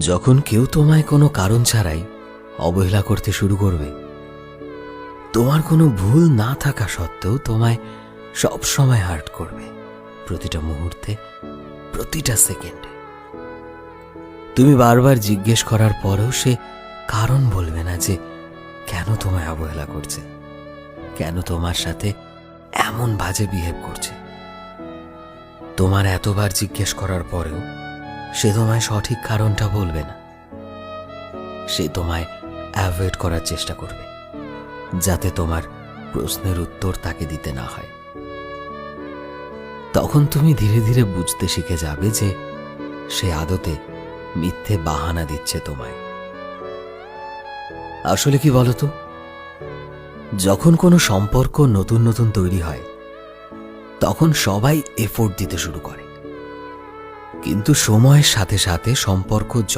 যখন কেউ তোমায় কোনো কারণ ছাড়াই অবহেলা করতে শুরু করবে, তোমার কোনো ভুল না থাকা সত্ত্বেও তোমায় সব সময় হার্ট করবে, প্রতিটা মুহূর্তে, প্রতিটা সেকেন্ডে। তুমি বারবার জিজ্ঞেস করার পরেও সে কারণ বলবে না যে কেন তোমায় অবহেলা করছে, কেন তোমার সাথে এমন বাজে বিহেভ করছে। তোমার এতবার জিজ্ঞেস করার পরেও সে তোমায় সঠিক কারণটা বলবে না। সে তোমায় অ্যাভয়েড করার চেষ্টা করবে, যাতে তোমার প্রশ্নের উত্তর তাকে দিতে না হয়। তখন তুমি ধীরে ধীরে বুঝতে শিখে যাবে যে সে আদতে মিথ্যে বাহানা দিচ্ছে তোমায়। আসলে কি বলতো, যখন কোনো সম্পর্ক নতুন নতুন তৈরি হয় তখন সবাই এফোর্ট দিতে শুরু করে, কিন্তু সময়ের সাথে সাথে সম্পর্ক